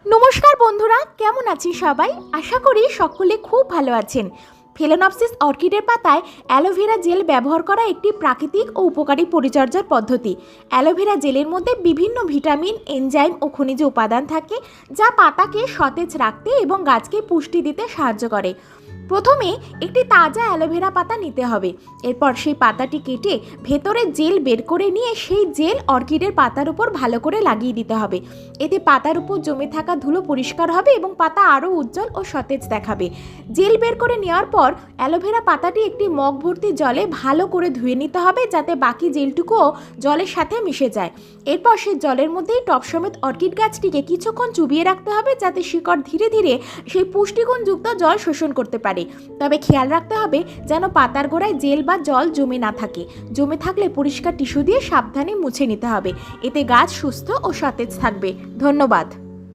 নমস্কার বন্ধুরা, কেমন আছেন সবাই? আশা করি সকলে খুব ভালো আছেন। ফেলোনপসিস অর্কিডের পাতায় অ্যালোভেরা জেল ব্যবহার করা একটি প্রাকৃতিক ও উপকারী পরিচর্যার পদ্ধতি। অ্যালোভেরা জেলের মধ্যে বিভিন্ন ভিটামিন, এনজাইম ও খনিজ উপাদান থাকে, যা পাতাকে সতেজ রাখতে এবং গাছকে পুষ্টি দিতে সাহায্য করে। প্রথমে একটি তাজা অ্যালোভেরা পাতা নিতে হবে। এরপর সেই পাতাটি কেটে ভেতরে জেল বের করে নিয়ে সেই জেল অর্কিডের পাতার উপর ভালো করে লাগিয়ে দিতে হবে। এতে পাতার উপর জমে থাকা ধুলো পরিষ্কার হবে এবং পাতা আরও উজ্জ্বল ও সতেজ দেখাবে। জেল বের করে নেওয়ার পর অ্যালোভেরা পাতাটি একটি মগ ভর্তি জলে ভালো করে ধুয়ে নিতে হবে, যাতে বাকি জেলটুকুও জলের সাথে মিশে যায়। এরপর সেই জলের মধ্যেই টব সমেত অর্কিড গাছটিকে কিছুক্ষণ চুবিয়ে রাখতে হবে, যাতে শিকড় ধীরে ধীরে সেই পুষ্টিগুণযুক্ত জল শোষণ করতে পারে। তবে খেয়াল রাখতে হবে যেন পাতার গোড়ায় জেল বা জল জমে না থাকে। জমে থাকলে পরিষ্কার টিস্যু দিয়ে সাবধানে মুছে নিতে হবে। এতে গাছ সুস্থ ও সতেজ থাকবে। ধন্যবাদ।